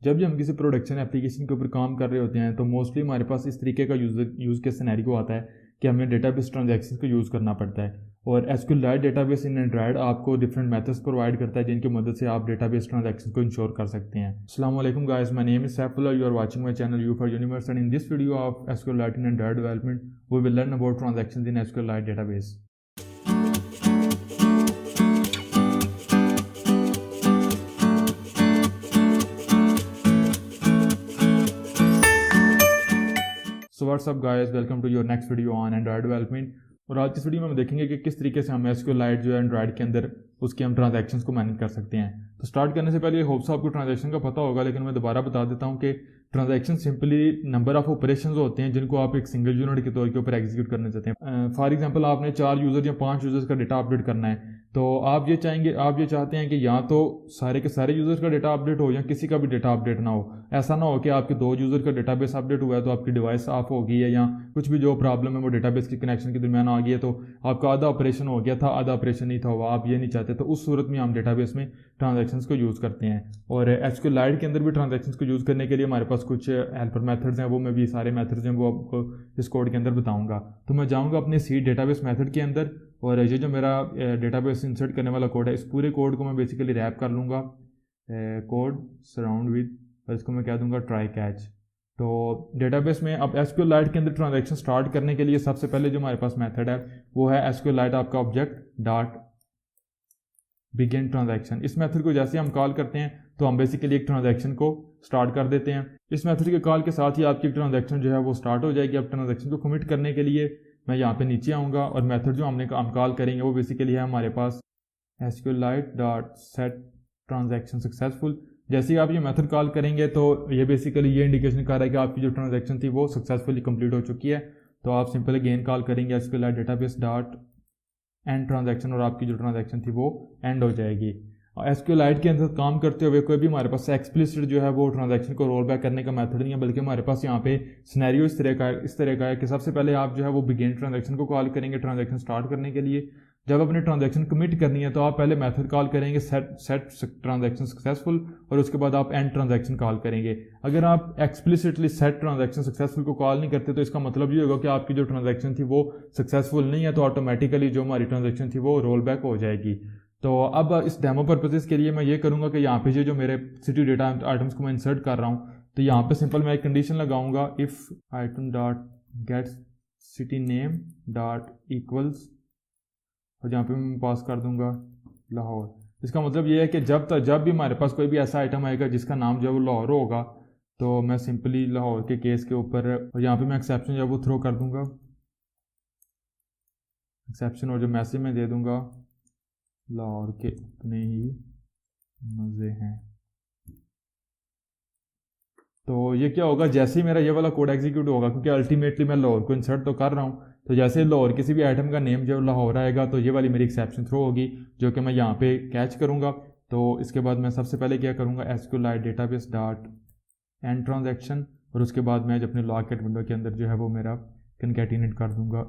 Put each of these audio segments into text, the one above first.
जब भी हम किसी प्रोडक्शन एप्लीकेशन के ऊपर काम कर रहे होते हैं तो मोस्टली हमारे पास इस तरीके का यूज़ के सिनेरियो आता है कि हमें डेटाबेस ट्रांजैक्शंस को यूज़ करना पड़ता है। और एसक्यूएलआइट डेटाबेस इन एंड्रॉयड आपको डिफरेंट मेथड्स प्रोवाइड करता है जिनकी मदद से आप डेटाबेस ट्रांजैक्शंस को इंश्योर कर सकते हैं। अस्सलाम वालेकुम guys, my name is Saifullah, you are watching my channel U for universe, and in this video of SQLite in Android development we will learn about transactions in SQLite database. So what's up guys, welcome to your next video on Android development. और आज की video में हम देखेंगे कि किस तरीके से हम एसक्यूएलआइट जो है एंड्रॉयड के अंदर उसके हम ट्रांजैक्शंस को मैनेज कर सकते हैं। तो स्टार्ट करने से पहले होप्स आपको ट्रांजैक्शन का पता होगा, लेकिन मैं दोबारा बता देता हूं कि transaction simply number of operations होते हैं जिनको आप एक सिंगल यूनिट के तौर के ऊपर एग्जीक्यूट करना चाहते हैं। फॉर एग्जांपल आपने 4 यूजर या 5 यूजर्स का डेटा अपडेट करना है, तो आप ये चाहते हैं कि या तो सारे के सारे यूजर्स का डेटा अपडेट हो या किसी का भी डेटा अपडेट ना हो। ऐसा ना हो कि आपके 2 यूजर का डेटाबेस अपडेट हुआ है तो आपकी डिवाइस ऑफ हो गई है या कुछ भी जो प्रॉब्लम है वो डेटाबेस के कनेक्शन के दरमियान आ गई है, तो आपका आधा ऑपरेशन हो गया था आधा ऑपरेशन नहीं था हुआ। आप ये नहीं चाहते, तो उस सूरत में हम डेटाबेस में ट्रांजैक्शंस को यूज़ करते हैं। और एसक्यूएलआइट के अंदर भी ट्रांजैक्शंस को यूज़ करने के लिए हमारे पास कुछ हेल्पर मेथड्स हैं, वो मैं भी सारे मेथड्स हैं वो आपको इस कोड के अंदर बताऊंगा। तो मैं जाऊंगा अपने सी डेटाबेस मेथड के अंदर, और ये जो मेरा डेटाबेस इंसर्ट करने वाला कोड है, इस पूरे कोड को मैं बेसिकली रैप कर लूँगा कोड सराउंड विद, और इसको मैं कह दूंगा ट्राई कैच। तो डेटाबेस में अब एसक्यूएलआइट के अंदर ट्रांजैक्शन स्टार्ट करने के लिए सबसे पहले जो हमारे पास मेथड है वो है एसक्यूएलआइट आपका ऑब्जेक्ट डॉट बिगिन ट्रांजैक्शन। इस मेथड को जैसे हम कॉल करते हैं तो हम बेसिकली एक ट्रांजैक्शन को स्टार्ट कर देते हैं। इस मेथड के कॉल के साथ ही आपकी ट्रांजैक्शन जो है वो स्टार्ट हो जाएगी। अब ट्रांजैक्शन को कमिट करने के लिए मैं यहाँ पे नीचे आऊँगा और मेथड जो हम कॉल करेंगे वो बेसिकली है हमारे पास एसक्यूएलआइट डॉट सेट ट्रांजैक्शन सक्सेसफुल। जैसे ही आप ये मेथड कॉल करेंगे तो ये बेसिकली ये इंडिकेशन कर रहा है कि आपकी जो ट्रांजैक्शन थी वो सक्सेसफुली कंप्लीट हो चुकी है। तो आप सिंपल अगेन कॉल करेंगे एसक्यूएलआइट डेटाबेस डॉट एंड ट्रांजैक्शन, और आपकी जो ट्रांजैक्शन थी वो एंड हो जाएगी। एसक्यूएलआइट के अंदर काम करते हुए कोई भी हमारे पास एक्सप्लिसिट जो है वो ट्रांजैक्शन को रोल बैक करने का मेथड नहीं है, बल्कि हमारे पास यहाँ पे सिनेरियो इस तरह का है कि सबसे पहले आप जो है वो बिगिन ट्रांजैक्शन को कॉल करेंगे ट्रांजैक्शन स्टार्ट करने के लिए। जब अपनी ट्रांजैक्शन कमिट करनी है तो आप पहले मेथड कॉल करेंगे सेट ट्रांजैक्शन सक्सेसफुल, और उसके बाद आप एंड ट्रांजैक्शन कॉल करेंगे। अगर आप एक्सप्लिसिटली सेट ट्रांजैक्शन सक्सेसफुल को कॉल नहीं करते तो इसका मतलब ये होगा कि आपकी जो ट्रांजैक्शन थी वो सक्सेसफुल नहीं है, तो ऑटोमेटिकली जो हमारी ट्रांजैक्शन थी वो रोल बैक हो जाएगी। तो अब इस डेमो पर्पजेस के लिए मैं ये करूँगा कि यहाँ पे जो मेरे सिटी डेटा आइटम्स को मैं इंसर्ट कर रहा हूँ, तो यहाँ पे सिंपल मैं एक कंडीशन लगाऊंगा, if item dot gate city name dot equals, और जहाँ पे मैं पास कर दूंगा लाहौर। इसका मतलब ये है कि जब भी हमारे पास कोई भी ऐसा आइटम आएगा जिसका नाम जो है वो लाहौर होगा, तो मैं सिंपली लाहौर के केस के ऊपर, और यहाँ पे मैं एक्सेप्शन जो है वो थ्रो कर दूंगा एक्सेप्शन, और जो मैसेज में दे दूंगा लाहौर के अपने ही मज़े हैं। तो ये क्या होगा, जैसे ही मेरा ये वाला कोड एग्जीक्यूट होगा, क्योंकि अल्टीमेटली मैं लाहौर को इंसर्ट तो कर रहा हूँ, तो जैसे लाहौर किसी भी आइटम का नेम जो लाहौर आएगा तो ये वाली मेरी एक्सेप्शन थ्रो होगी जो कि मैं यहाँ पे कैच करूँगा। तो इसके बाद मैं सबसे पहले क्या करूँगा, एसक्यूएलआइट डेटाबेस डॉट एंड ट्रांजैक्शन, और उसके बाद मैं अपने लॉगकेट विंडो के अंदर जो है वो मेरा कनकैटिनेट कर दूँगा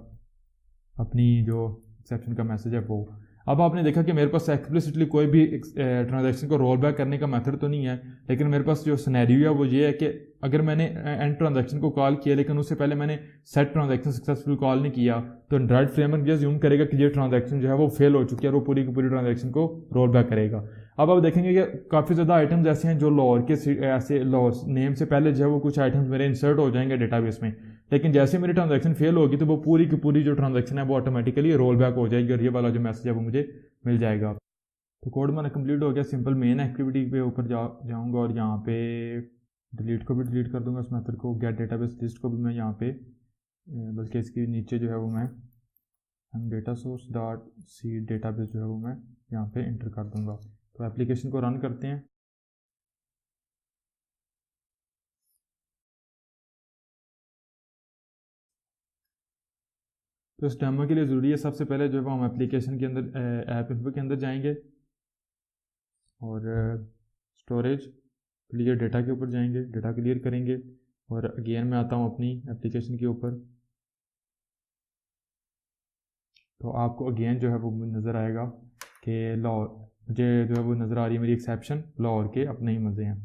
अपनी जो एक्सेप्शन का मैसेज है वो। अब आपने देखा कि मेरे पास एक्सप्लिसिटली कोई भी ट्रांजैक्शन को रोल बैक करने का मेथड तो नहीं है, लेकिन मेरे पास जो सिनेरियो है वो ये है कि अगर मैंने एंड ट्रांजैक्शन को कॉल किया लेकिन उससे पहले मैंने सेट ट्रांजैक्शन सक्सेसफुल कॉल नहीं किया, तो एंड्रॉइड फ्रेमवर्क ये अज्यूम करेगा कि ये ट्रांजैक्शन जो है वो फेल हो चुकी है और वो पूरी की पूरी ट्रांजैक्शन को रोल बैक करेगा। अब आप देखेंगे कि काफ़ी ज़्यादा आइटम्स ऐसे हैं जो लाहौर के ऐसे लाहौर नेम से पहले जो है वो कुछ आइटम्स मेरे इंसर्ट हो जाएंगे डेटाबेस में, लेकिन जैसे मेरी ट्रांजैक्शन फेल होगी तो वो पूरी की पूरी जो ट्रांजैक्शन है वो ऑटोमेटिकली रोल बैक हो जाएगी और ये वाला जो मैसेज है वो मुझे मिल जाएगा। तो कोड मैंने कंप्लीट हो गया। सिंपल मेन एक्टिविटी पे ऊपर जाऊंगा और यहाँ पे डिलीट को भी डिलीट कर दूंगा, उस मेथड को गेट डेटाबेस लिस्ट को भी मैं यहाँ पे, बल्कि इसके नीचे जो है वो मैं हम data source dot C database जो है वो मैं यहाँ पे इंटर कर दूंगा। तो एप्लीकेशन को रन करते हैं। तो इस डेमो के लिए ज़रूरी है सबसे पहले जो है हम एप्लीकेशन के अंदर ऐप इन्फो के अंदर जाएंगे और स्टोरेज क्लियर डेटा के ऊपर जाएंगे, डेटा क्लियर करेंगे, और अगेन मैं आता हूँ अपनी एप्लीकेशन के ऊपर। तो आपको अगेन जो है वो नज़र आएगा कि लाहौर, मुझे जो है वो नज़र आ रही है मेरी एक्सेप्शन लाहौर के अपने ही मज़े हैं।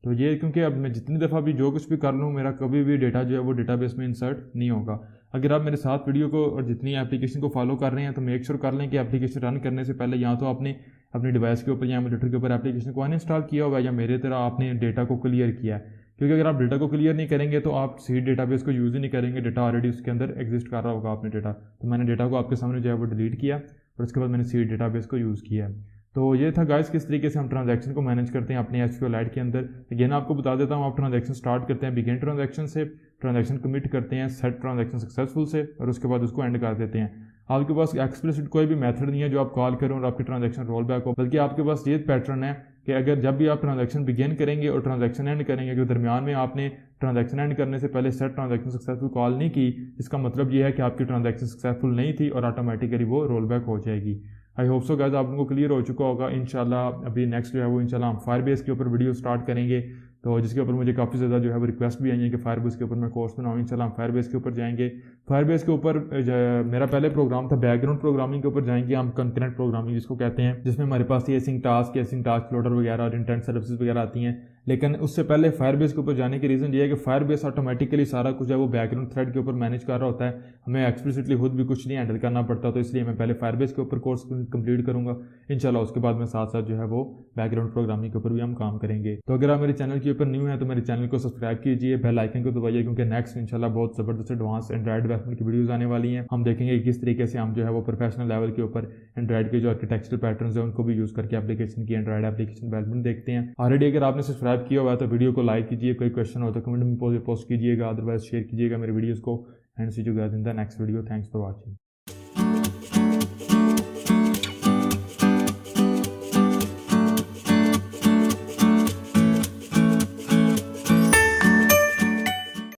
तो ये क्योंकि अब मैं जितनी दफ़ा भी जो कुछ भी कर लूँ मेरा कभी भी डेटा जो है वो डेटाबेस में इंसर्ट नहीं होगा। अगर आप मेरे साथ वीडियो को और जितनी एप्लीकेशन को फॉलो कर रहे हैं तो मेक श्योर कर लें कि एप्लीकेशन रन करने से पहले या तो आपने अपने डिवाइस के ऊपर या मॉनिटर के ऊपर एप्लीकेशन को अनइंस्टॉल किया होगा या मेरे तरह आपने डेटा को क्लियर किया है। क्योंकि अगर आप डेटा को क्लियर नहीं करेंगे तो आप सीड डेटाबेस को यूज़ ही नहीं करेंगे, डेटा ऑलरेडी उसके अंदर एग्जिस्ट कर रहा होगा आपने डेटा। तो मैंने डेटा को आपके सामने जो है वो डिलीट किया और उसके बाद मैंने सीड डेटाबेस को यूज़ किया। तो ये था गाइस किस तरीके से हम ट्रांजैक्शन को मैनेज करते हैं अपने SQLite के अंदर। अगेन आपको बता देता हूँ, आप ट्रांजैक्शन स्टार्ट करते हैं बिगिन ट्रांजैक्शन से, ट्रांजैक्शन कमिट करते हैं सेट ट्रांजैक्शन सक्सेसफुल से और उसके बाद उसको एंड कर देते हैं। आपके पास एक्सप्लिसिट कोई भी मेथड नहीं है जो आप कॉल करें और आपकी ट्रांजैक्शन रोल बैक हो, बल्कि आपके पास ये पैटर्न है कि अगर जब भी आप ट्रांजैक्शन बिगिन करेंगे और ट्रांजैक्शन एंड करेंगे, जो दरमियान में आपने ट्रांजैक्शन एंड करने से पहले सेट ट्रांजैक्शन सक्सेसफुल कॉल नहीं की, इसका मतलब ये है कि आपकी ट्रांजैक्शन सक्सेसफुल नहीं थी और ऑटोमेटिकली वो रोल बैक हो जाएगी। आई होप सो गाइस आप लोगों को क्लियर हो चुका होगा। इंशाल्लाह अभी नेक्स्ट जो है वो इंशाल्लाह हम फायरबेस के ऊपर वीडियो स्टार्ट करेंगे, तो जिसके ऊपर मुझे काफ़ी ज़्यादा जो है वो रिक्वेस्ट भी आई है कि फायरबेस के ऊपर मैं कोर्स बनाऊँ। इंशाल्लाह हम फायरबेस के ऊपर जाएंगे। फायरबेस के ऊपर मेरा पहले प्रोग्राम था बैकग्राउंड प्रोग्रामिंग के ऊपर जाएंगे हम, कंकरेंट प्रोग्रामिंग जिसको कहते हैं, जिसमें हमारे पास एसिंक टास्क लोडर वगैरह और इंटेंट सर्विसेज वगैरह आती हैं। लेकिन उससे पहले फायरबेस के ऊपर जाने की रीज़न ये है कि फायरबेस ऑटोमेटिकली सारा कुछ है वो बैकग्राउंड थ्रेड के ऊपर मैनेज कर रहा होता है, हमें एक्सप्लिसिटली खुद भी कुछ नहीं हैंडल करना पड़ता। तो इसलिए मैं पहले फायरबेस के ऊपर कोर्स कंप्लीट करूंगा इंशाल्लाह, उसके बाद मैं साथ साथ जो है वो बैकग्राउंड प्रोग्रामिंग के ऊपर भी हम काम करेंगे। तो अगर आप मेरे चैनल के ऊपर न्यू है तो मेरे चैनल को सब्सक्राइब कीजिए, बेल आइकन को दबाइए, क्योंकि नेक्स्ट इंशाल्लाह बहुत ज़बरदस्त एडवांस एंड्रॉइड डेवलपमेंट की वीडियोज़ आने वाली हैं। हम देखेंगे किस तरीके से हम जो है वो प्रोफेशनल लेवल के ऊपर एंड्रॉइड के जो आर्किटेक्चरल पैटर्न्स हैं उनको भी यूज़ करके एप्लीकेशन की एंड्रॉइड एप्लीकेशन डेवलपमेंट देखते हैं। ऑलरेडी अगर आपने सब्सक्राइब किया हुआ है तो वीडियो को लाइक कीजिए, कोई क्वेश्चन हो तो कमेंट में पोस्ट कीजिएगा, अदरवाइज शेयर कीजिएगा मेरे वीडियोज़ को। And see you guys in the next video. Thanks for watching.